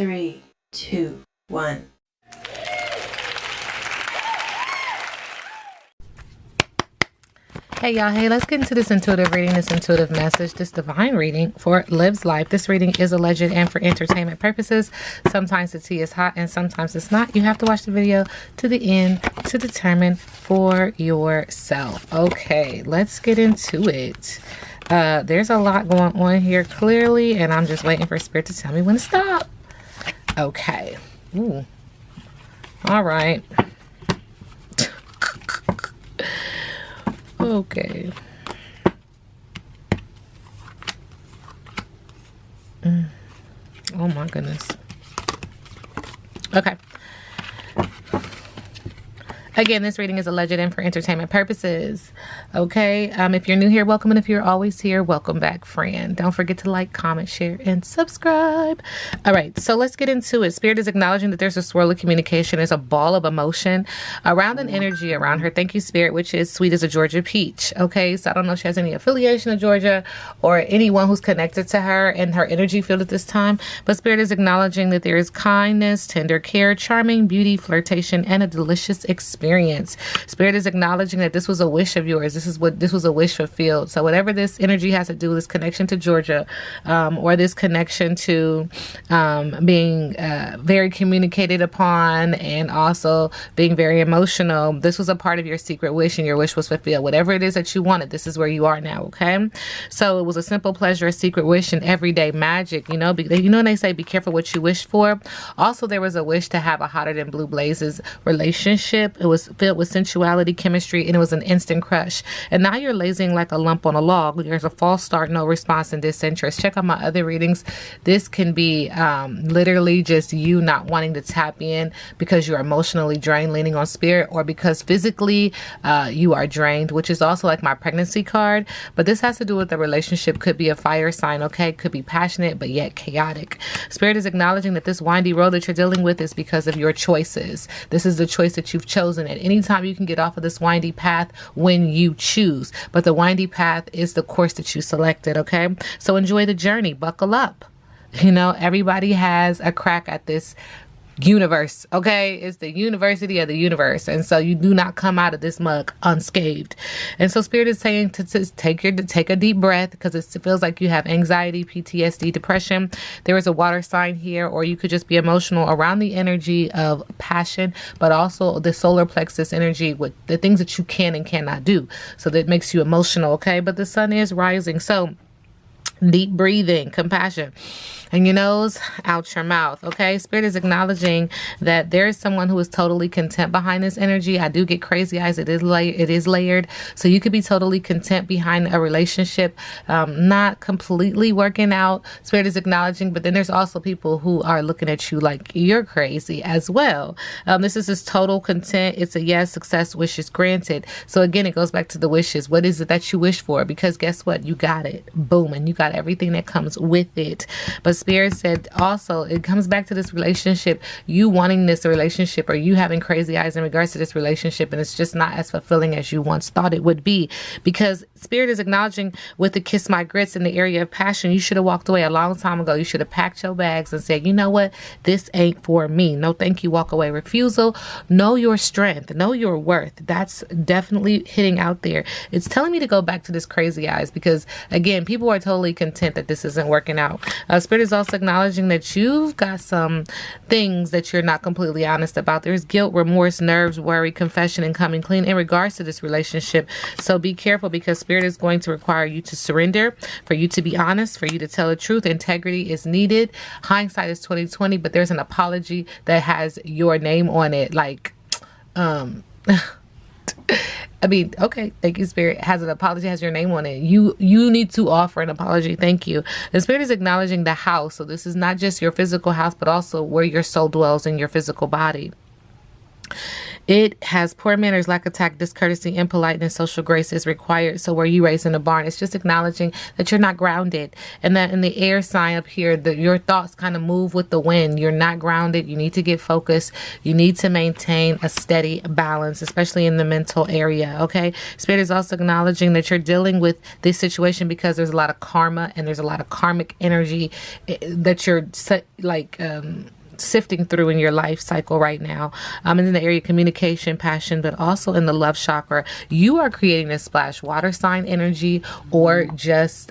3, 2, 1. Hey y'all, hey, let's get into this intuitive reading, this intuitive message, this divine reading for Liv's life. This reading is alleged and for entertainment purposes. Sometimes the tea is hot and sometimes it's not. You have to watch the video to the end to determine for yourself. Okay, let's get into it. There's a lot going on here clearly, and I'm just waiting for Spirit to tell me when to stop. Okay. Ooh. All right. Okay. Oh my goodness. Okay. Again, this reading is alleged and for entertainment purposes. Okay. If you're new here, welcome. And if you're always here, welcome back, friend. Don't forget to like, comment, share, and subscribe. All right. So let's get into it. Spirit is acknowledging that there's a swirl of communication. There's a ball of emotion around an energy around her. Thank you, Spirit, which is sweet as a Georgia peach. Okay. So I don't know if she has any affiliation to Georgia or anyone who's connected to her and her energy field at this time. But Spirit is acknowledging that there is kindness, tender care, charming beauty, flirtation, and a delicious experience. Spirit is acknowledging that this was a wish of yours. This was a wish fulfilled. So whatever this energy has to do, this connection to Georgia, or this connection to being very communicated upon and also being very emotional, this was a part of your secret wish and your wish was fulfilled. Whatever it is that you wanted, this is where you are now. Okay. So it was a simple pleasure, a secret wish, and everyday magic. You know, and they say be careful what you wish for. Also, there was a wish to have a hotter than blue blazes relationship. It was filled with sensuality, chemistry, and it was an instant crush. And now you're lazing like a lump on a log. There's a false start, no response, and disinterest. Check out my other readings. This can be literally just you not wanting to tap in because you're emotionally drained, leaning on Spirit, or because physically you are drained, which is also like my pregnancy card. But this has to do with the relationship. Could be a fire sign, okay? Could be passionate, but yet chaotic. Spirit is acknowledging that this windy road that you're dealing with is because of your choices. This is the choice that you've chosen. At any time you can get off of this windy path when you choose, but the windy path is the course that you selected. Okay, so enjoy the journey, buckle up. You know, everybody has a crack at this universe. Okay, it's the university of the universe, and so you do not come out of this mug unscathed. And so Spirit is saying to take a deep breath, because it feels like you have anxiety, PTSD, depression. There is a water sign here, or you could just be emotional around the energy of passion, but also the solar plexus energy with the things that you can and cannot do. So that makes you emotional. Okay, but the sun is rising, so deep breathing, compassion. And your nose, out your mouth. Okay. Spirit is acknowledging that there is someone who is totally content behind this energy. I do get crazy eyes. It is layered. So you could be totally content behind a relationship, not completely working out. Spirit is acknowledging, but then there's also people who are looking at you like you're crazy as well. This is this total content. It's a yes, success, wishes granted. So again, it goes back to the wishes. What is it that you wish for? Because guess what? You got it. Boom. And you got everything that comes with it. But Spirit said also, it comes back to this relationship, you wanting this relationship, or you having crazy eyes in regards to this relationship, and it's just not as fulfilling as you once thought it would be. Because Spirit is acknowledging with the kiss my grits in the area of passion, you should have walked away a long time ago. You should have packed your bags and said, you know what, this ain't for me. No thank you, walk away. Refusal. Know your strength, know your worth. That's definitely hitting out there. It's telling me to go back to this crazy eyes, because again, people are totally content that this isn't working out. Spirit is also acknowledging that you've got some things that you're not completely honest about. There's guilt, remorse, nerves, worry, confession, and coming clean in regards to this relationship. So be careful, because Spirit is going to require you to surrender, for you to be honest, for you to tell the truth. Integrity is needed. Hindsight is 2020, but there's an apology that has your name on it. Like, I mean, okay, thank you, Spirit. Has an apology, has your name on it. You need to offer an apology. Thank you. The Spirit is acknowledging the house. So this is not just your physical house, but also where your soul dwells in your physical body. It has poor manners, lack of tact, discourtesy, impoliteness, social grace is required. So were you raised in a barn? It's just acknowledging that you're not grounded, and that in the air sign up here, your thoughts kind of move with the wind. You're not grounded. You need to get focused. You need to maintain a steady balance, especially in the mental area. Okay. Spirit is also acknowledging that you're dealing with this situation because there's a lot of karma and there's a lot of karmic energy that you're sifting through in your life cycle right now. In the area of communication, passion, but also in the love chakra. You are creating this splash, water sign energy, or just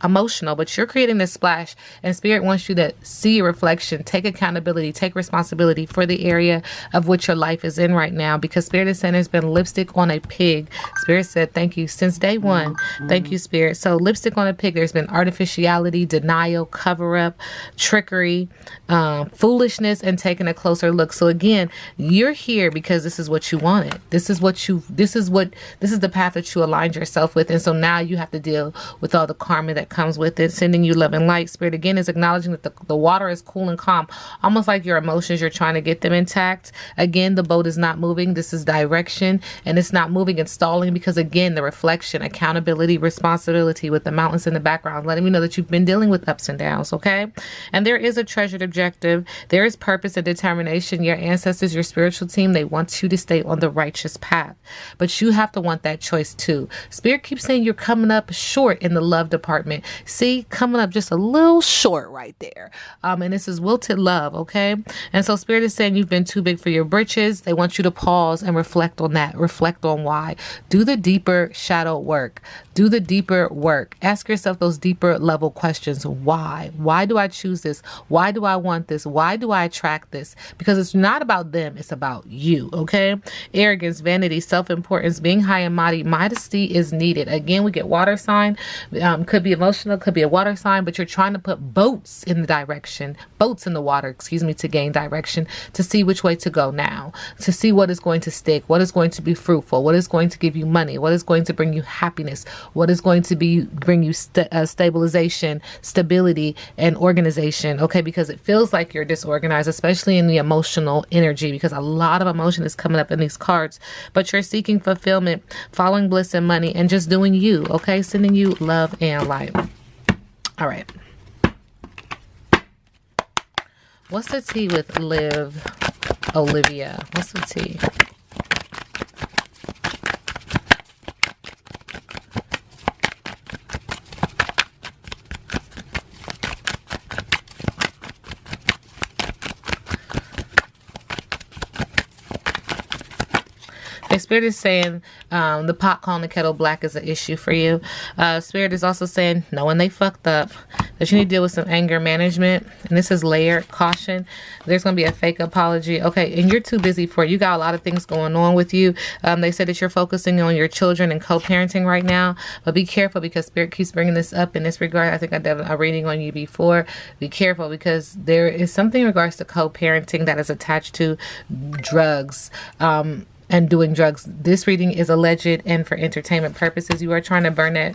emotional, but you're creating this splash, and Spirit wants you to see your reflection, take accountability, take responsibility for the area of which your life is in right now, because Spirit is saying there's been lipstick on a pig. Spirit said, thank you since day one. Thank you, Spirit. So lipstick on a pig, there's been artificiality, denial, cover up, trickery, foolishness, and taking a closer look. So again, you're here because this is what you wanted. This is the path that you aligned yourself with. And so now you have to deal with all the karma that comes with it. Sending you love and light. Spirit again is acknowledging that the water is cool and calm, almost like your emotions, you're trying to get them intact. Again, the boat is not moving. This is direction, and it's not moving and stalling because again, the reflection, accountability, responsibility with the mountains in the background, letting me know that you've been dealing with ups and downs. Okay. And there is a treasured objective. There is purpose and determination. Your ancestors, your spiritual team, they want you to stay on the righteous path, but you have to want that choice too. Spirit keeps saying you're coming up short in the love department. See, coming up just a little short right there. And this is wilted love. Okay. And so Spirit is saying you've been too big for your britches. They want you to pause and reflect on that. Reflect on why. Do the deeper shadow work. Do the deeper work. Ask yourself those deeper level questions. Why? Why do I choose this? Why do I want this? Why do I attract this? Because it's not about them. It's about you. Okay. Arrogance, vanity, self-importance, being high and mighty, modesty is needed. Again, we get water sign. Could be emotional, could be a water sign, but you're trying to put boats in the water, to gain direction, to see which way to go now, to see what is going to stick, what is going to be fruitful, what is going to give you money, what is going to bring you happiness, what is going to bring you stabilization, stability, and organization. Okay. Because it feels like you're disorganized, especially in the emotional energy, because a lot of emotion is coming up in these cards, but you're seeking fulfillment, following bliss and money, and just doing you. Okay. Sending you love and light. All right. What's the tea with Olivia? What's the tea? Spirit is saying the pot calling the kettle black is an issue for you. Spirit is also saying knowing they fucked up, that you need to deal with some anger management. And this is layered caution. There's going to be a fake apology. Okay. And you're too busy for it. You got a lot of things going on with you. They said that you're focusing on your children and co-parenting right now, but be careful because Spirit keeps bringing this up in this regard. I think I did a reading on you before. Be careful because there is something in regards to co-parenting that is attached to drugs. And doing drugs. This reading is alleged and for entertainment purposes. You are trying to burn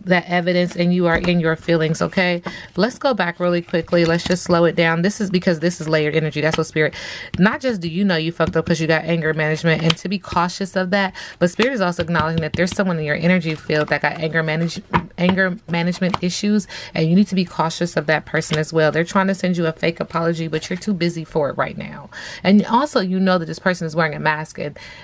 that evidence and you are in your feelings. Okay. Let's go back really quickly. Let's just slow it down. This is because this is layered energy. That's what Spirit, not just do you know you fucked up because you got anger management and to be cautious of that, but Spirit is also acknowledging that there's someone in your energy field that got anger management issues, and you need to be cautious of that person as well. They're trying to send you a fake apology, but you're too busy for it right now. And also, you know that this person is wearing a mask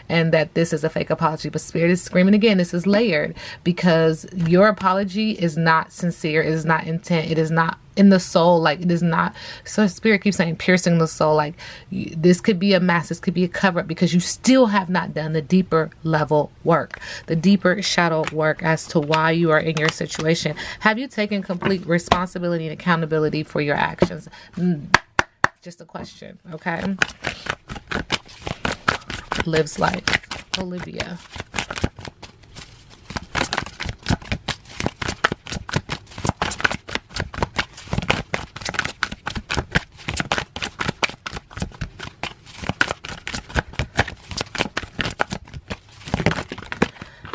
and that this is a fake apology, but Spirit is screaming again. This is layered because your apology is not sincere. It is not intent. It is not in the soul. Like it is not. So Spirit keeps saying piercing the soul. Like this could be a mask. This could be a cover up because you still have not done the deeper level work, the deeper shadow work as to why you are in your situation. Have you taken complete responsibility and accountability for your actions? Just a question. Okay. Lives life. Olivia.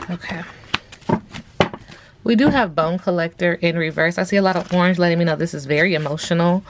Okay. We do have Bone Collector in reverse. I see a lot of orange letting me know this is very emotional.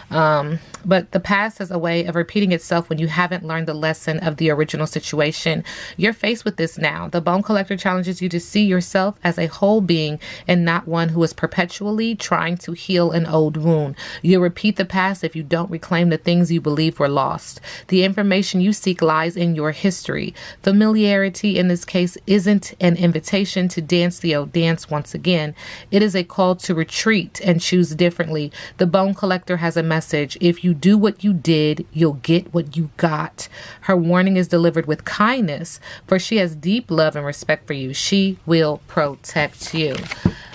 But the past has a way of repeating itself when you haven't learned the lesson of the original situation. You're faced with this now. The Bone Collector challenges you to see yourself as a whole being and not one who is perpetually trying to heal an old wound. You'll repeat the past if you don't reclaim the things you believe were lost. The information you seek lies in your history. Familiarity in this case isn't an invitation to dance the old dance once again. It is a call to retreat and choose differently. The Bone Collector has a message. If you do what you did, you'll get what you got. Her warning is delivered with kindness, for she has deep love and respect for you. She will protect you.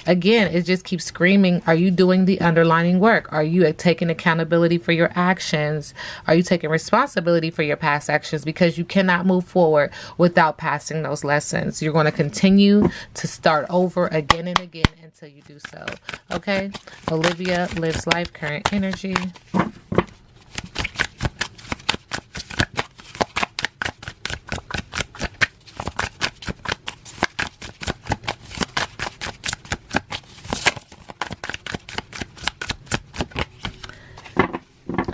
Again, it just keeps screaming, are you doing the underlining work? Are you taking accountability for your actions? Are you taking responsibility for your past actions? Because you cannot move forward without passing those lessons. You're going to continue to start over again and again until you do so. Okay? Olivia Lives Life, current energy.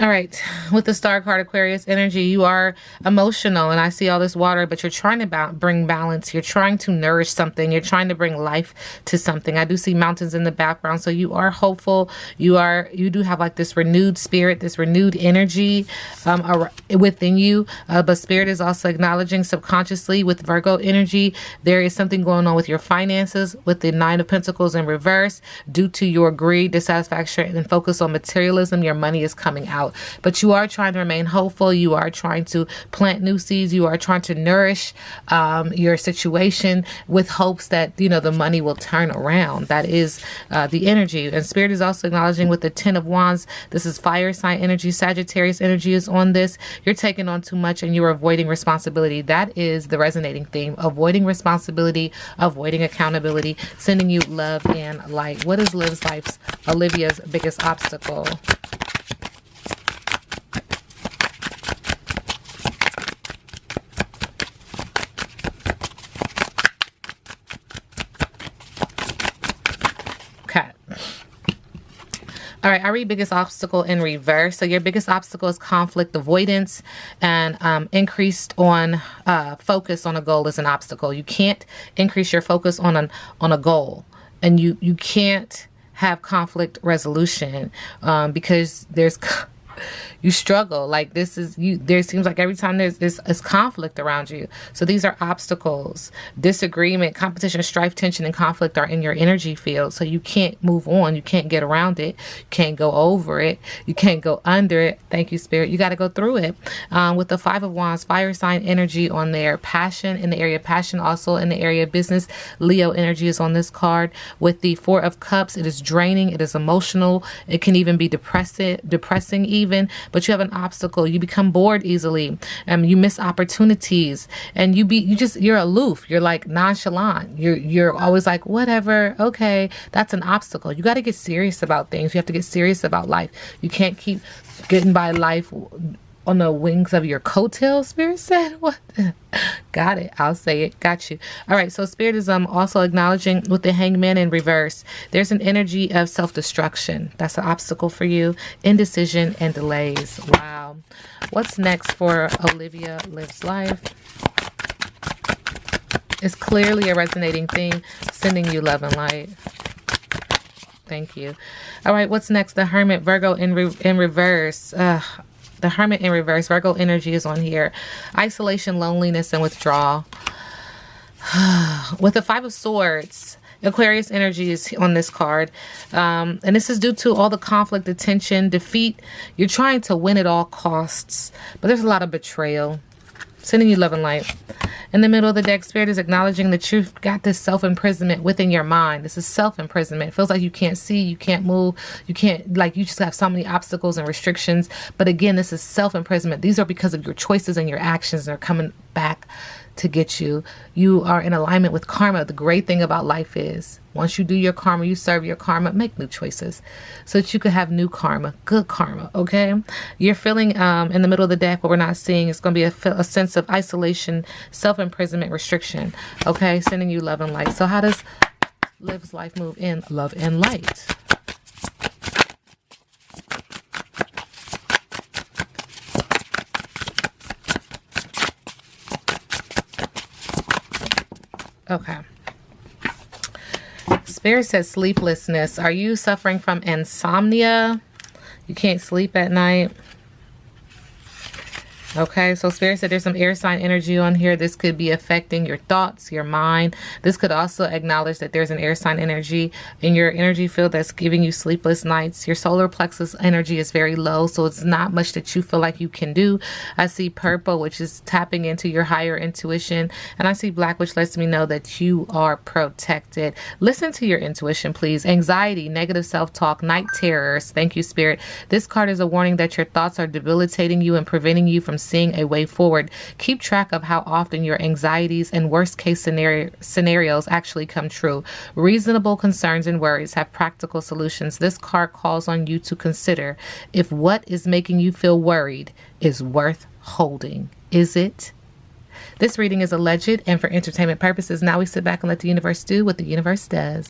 All right. With the Star card, Aquarius energy, you are emotional, and I see all this water, but you're trying to bring balance. You're trying to nourish something. You're trying to bring life to something. I do see mountains in the background, so you are hopeful. You do have like this renewed spirit, this renewed energy within you. But spirit is also acknowledging subconsciously with Virgo energy, there is something going on with your finances with the Nine of Pentacles in reverse. Due to your greed, dissatisfaction, and focus on materialism, your money is coming out. But you are trying to remain hopeful. You are trying to plant new seeds. You are trying to nourish your situation with hopes that, the money will turn around. That is the energy. And spirit is also acknowledging with the Ten of Wands. This is fire sign energy. Sagittarius energy is on this. You're taking on too much and you're avoiding responsibility. That is the resonating theme. Avoiding responsibility, avoiding accountability, sending you love and light. What is Lives Life's Olivia's biggest obstacle? All right, I read biggest obstacle in reverse. So your biggest obstacle is conflict avoidance, and increased on focus on a goal is an obstacle. You can't increase your focus on a goal, and you can't have conflict resolution because you struggle. Like there seems like every time there's conflict around you. So these are obstacles. Disagreement, competition, strife, tension, and conflict are in your energy field. So you can't move on. You can't get around it. You can't go over it. You can't go under it. Thank you, Spirit. You got to go through it. With the Five of Wands, fire sign energy on there. Passion in the area of passion, also in the area of business. Leo energy is on this card. With the Four of Cups, it is draining. It is emotional. It can even be depressing even. But you have an obstacle. You become bored easily. You miss opportunities, and you're aloof. You're like nonchalant. You're always like, whatever. Okay, that's an obstacle. You got to get serious about things. You have to get serious about life. You can't keep getting by life on the wings of your coattails. Spirit said, what? Got it. I'll say it. Got you. All right. So Spirit is also acknowledging with the Hangman in reverse. There's an energy of self-destruction. That's an obstacle for you. Indecision and delays. Wow. What's next for Olivia Lives Life? It's clearly a resonating theme, sending you love and light. Thank you. All right. What's next? The Hermit, Virgo in reverse. The Hermit in reverse. Virgo energy is on here. Isolation, loneliness, and withdrawal. With the Five of Swords, Aquarius energy is on this card. And this is due to all the conflict, the tension, defeat. You're trying to win at all costs. But there's a lot of betrayal. Sending you love and light. In the middle of the deck, Spirit is acknowledging that you've got this self-imprisonment within your mind. This is self-imprisonment. It feels like you can't see, you can't move, you just have so many obstacles and restrictions. But again, this is self-imprisonment. These are because of your choices and your actions, and they're coming back to get you. You are in alignment with karma. The great thing about life is once you do your karma, you serve your karma, make new choices so that you could have new karma, good karma. Okay. You're feeling in the middle of the deck, what we're not seeing, it's going to be a sense of isolation, self-imprisonment, restriction. Okay. Sending you love and light. So how does Lives Life move in love and light? Okay. Spirit says sleeplessness. Are you suffering from insomnia? You can't sleep at night? Okay, so Spirit said there's some air sign energy on here. This could be affecting your thoughts, your mind. This could also acknowledge that there's an air sign energy in your energy field that's giving you sleepless nights. Your solar plexus energy is very low, so it's not much that you feel like you can do. I see purple, which is tapping into your higher intuition, and I see black, which lets me know that you are protected. Listen to your intuition, please. Anxiety, negative self-talk, night terrors. Thank you, Spirit. This card is a warning that your thoughts are debilitating you and preventing you from seeing a way forward. Keep track of how often your anxieties and worst case scenarios actually come true. Reasonable concerns and worries have practical solutions. This card calls on you to consider if what is making you feel worried is worth holding. Is it? This reading is alleged and for entertainment purposes. Now we sit back and let the universe do what the universe does.